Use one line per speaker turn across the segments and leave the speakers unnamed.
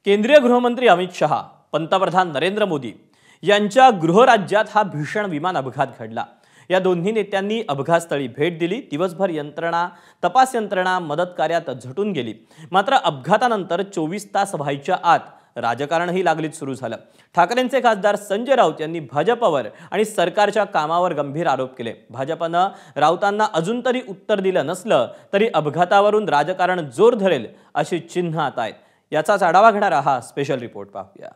केंद्रीय गृहमंत्री अमित शहा, पंतप्रधान नरेंद्र मोदी यांच्या गृहराज्यात हा भीषण विमान अपघात घडला। या दोन्ही नेत्यांनी अपघातस्थळी भेट दिली। दिवसभर यंत्रणा, तपास यंत्रणा मदत कार्यात झटून गेली। मात्र अपघातानंतर 24 तास व्हायच्या आत राजकारणही लागलीत सुरू झालं। ठाकरेंचे खासदार संजय राऊत यांनी भाजपवर आणि सरकारच्या कामावर गंभीर आरोप केले। भाजपनं राऊतांना अजून तरी उत्तर दिलं नसलं तरी अपघातावरून राजकारण जोर धरेल अशी चिन्ह आता आहेत। याचाच आढावा घेणारा हा स्पेशल रिपोर्ट पाहूया।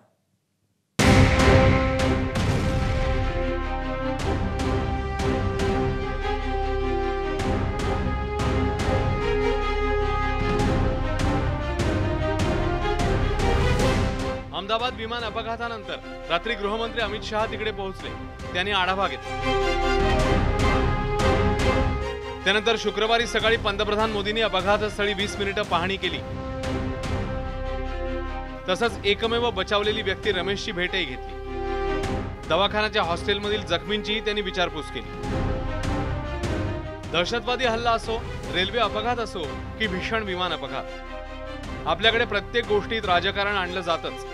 अहमदाबाद विमान अपघातानंतर रात्री गृहमंत्री अमित शहा तिकडे पोहोचले। त्यांनी आढावा घेतला। त्यानंतर शुक्रवारी सकाळी पंतप्रधान मोदींनी अपघातस्थळी 20 मिनिटे पाहणी केली। तसंच एकमेव बचावलेली व्यक्ती रमेशची भेटही घेतली। दवाखान्याच्या हॉस्टेलमधील जखमींचीही त्यांनी विचारपूस केली। दहशतवादी हल्ला असो, रेल्वे अपघात असो की भीषण विमान अपघात, आपल्याकडे प्रत्येक गोष्टीत राजकारण आणलं जातच।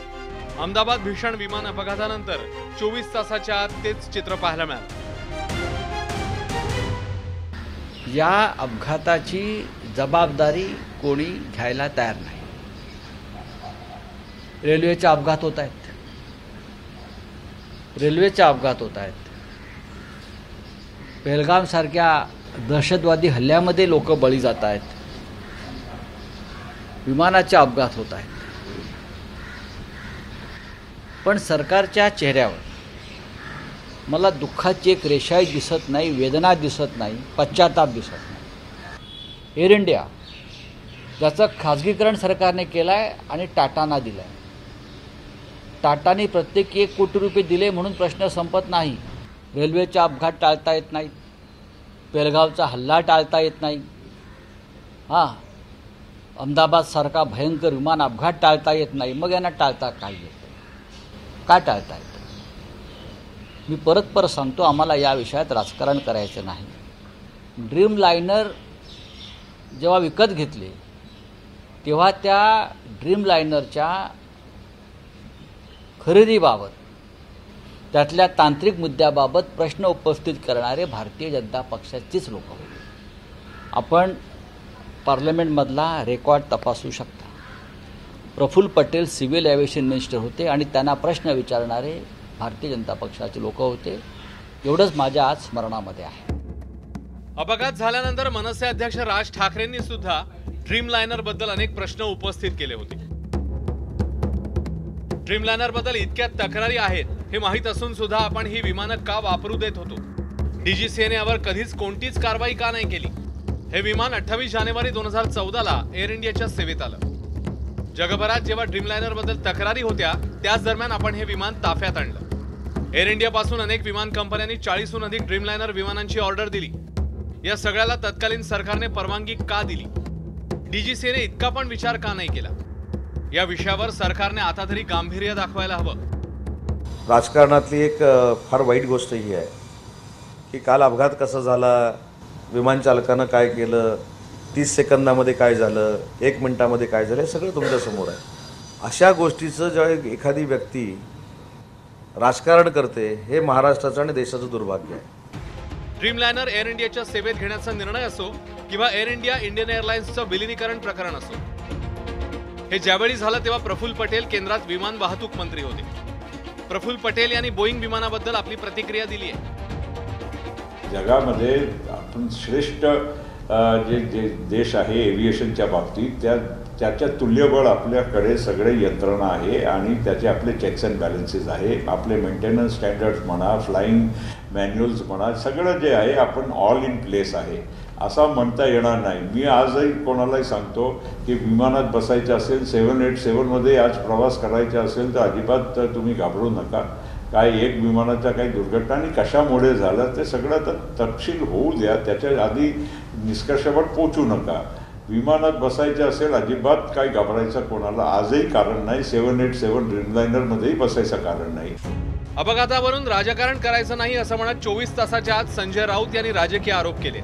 अहमदाबाद भीषण विमान अपघातानंतर 24 तासाच्या आत तेच चित्र पाहायला मिळालं।
या अपघाताची जबाबदारी कोणी घ्यायला तयार नाही। रेल्वेचे अपघात होत आहेत, पहलगाम सारख्या दहशतवादी हल्ल्यामध्ये लोक बळी जात आहेत, विमानाचे अपघात होत आहेत। पण सरकारच्या चेहऱ्यावर मला दुःखाची एक रेषाही दिसत नाही, वेदना दिसत नाही, पश्चाताप दिसत नाही। एअर इंडिया ज्याचं खाजगीकरण सरकारने केलं आहे आणि टाटांना दिलं आहे। टाटाने प्रत्येकी 1 कोटी रुपये दिले म्हणून प्रश्न संपत नाही। रेल्वेचे अपघात टाळता येत नाहीत, पेलगावचा हल्ला टाळता येत नाही, अहमदाबाद सारखा भयंकर विमान अपघात टाळता येत नाही। मग यांना टाळता काय येतं? काय टाळता येतं? मी परत सांगतो, आम्हाला या विषयात राजकारण करायचं नाही। ड्रीम लायनर जेव्हा विकत घेतले तेव्हा त्या ड्रीम लायनरच्या खरेदीबाबत, त्यातल्या तांत्रिक मुद्द्याबाबत प्रश्न उपस्थित करणारे भारतीय जनता पक्षाचेच लोक होते। आपण पार्लमेंटमधला रेकॉर्ड तपासू शकता। Praful Patel civil aviation minister होते आणि त्यांना प्रश्न विचारणारे भारतीय जनता पक्षाचे लोक होते। एवढंच माझ्या आज स्मरणामध्ये आहे।
अपघात झाल्यानंतर मनसे अध्यक्ष राज ठाकरेंनी सुद्धा ड्रीम लायनर बद्दल अनेक प्रश्न उपस्थित केले होते। ड्रीम लायनर बद्दल इतक्या तक्रारी आहेत हे माहीत असून सुद्धा आपण ही विमानं का वापरू देत होतो? डीजीसीएने यावर कधीच कोणतीच कारवाई का नाही केली? हे विमान 28 जानेवारी 2014ला एअर इंडियाच्या सेवेत आलं। जगभरात जेव्हा ड्रीम लायनर बद्दल तक्रारी होत्या त्याच दरम्यान आपण हे विमान ताफ्यात आणलं। एअर इंडिया पासून अनेक विमान कंपन्यांनी 40हून अधिक ड्रीम लायनर विमानांची ऑर्डर दिली। या सगळ्याला तत्कालीन सरकारने परवानगी का दिली? डीजीसीएने इतका पण विचार का नाही केला? या विषयावर सरकारने आता तरी गांभीर्य दाखवायला हवं।
राजकारणातली एक फार वाईट गोष्ट ही आहे की काल अपघात कसा झाला, विमान चालकानं काय केलं, 30 सेकंदामध्ये काय झालं, 1 मिनिटामध्ये काय झालं, हे सगळं तुमच्यासमोर आहे। अशा गोष्टीचं जेव्हा एखादी व्यक्ती राजकारण करते, हे महाराष्ट्राचं आणि देशाचं दुर्भाग्य आहे।
ड्रीम लायनर एअर इंडियाच्या सेवेत घेण्याचा निर्णय असो किंवा एअर इंडिया इंडियन एअरलाइन्सचं विलिनीकरण प्रकरण असो, हे ज्यावेळी झालं तेव्हा प्रफुल्ल पटेल केंद्रात विमान वाहतूक मंत्री होते। प्रफुल्ल पटेल यांनी बोईंग विमानाबद्दल आपली प्रतिक्रिया दिली आहे।
जगामध्ये आपण श्रेष्ठ जे देश आहे एव्हिएशनच्या बाबतीत, त्याच्या तुल्यबळ आपल्याकडे सगळे यंत्रणा आहे आणि त्याचे आपले चेक्स अँड बॅलन्सेस आहे। आपले मेंटेनन्स स्टँडर्ड्स म्हणा, फ्लाईंग मॅन्युअल्स म्हणा, सगळं जे आहे आपण ऑल इन प्लेस आहे असं म्हणता येणार नाही। मी आजही कोणालाही सांगतो की विमानात बसायचं असेल, 787मध्ये आज प्रवास करायचा असेल तर अजिबात तुम्ही घाबरू नका। काय एक विमानाच्या काही दुर्घटना आणि कशामुळे झालं ते सगळं तपशील होऊ द्या, त्याच्या आधी निष्कर्षावर पोचू नका। विमानात बसायचं असेल अजिबात काही घाबरायचं कोणाला आजही कारण नाही। 787 ड्रीमलायनरमध्येही बसायचं कारण नाही।
अपघातावरून राजकारण करायचं नाही असं म्हणत 24 तासाच्या आत संजय राऊत यांनी राजकीय आरोप केले।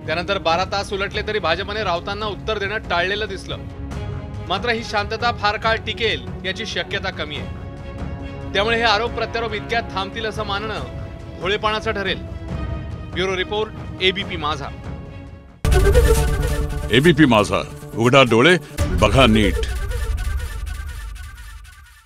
त्यानंतर 12 तास उलटले तरी भाजपने राऊतांना उत्तर देणं टाळलेलं दिसलं। मात्र ही शांतता फार काळ टिकेल याची शक्यता कमी आहे. त्यामुळे हे आरोप प्रत्यारोप इतक्यात थांबतील असं मानणं भोळेपणाचं ठरेल. ब्युरो रिपोर्ट, एबीपी माझा.
एबीपी माझा, उघडा डोळे बघा नीट.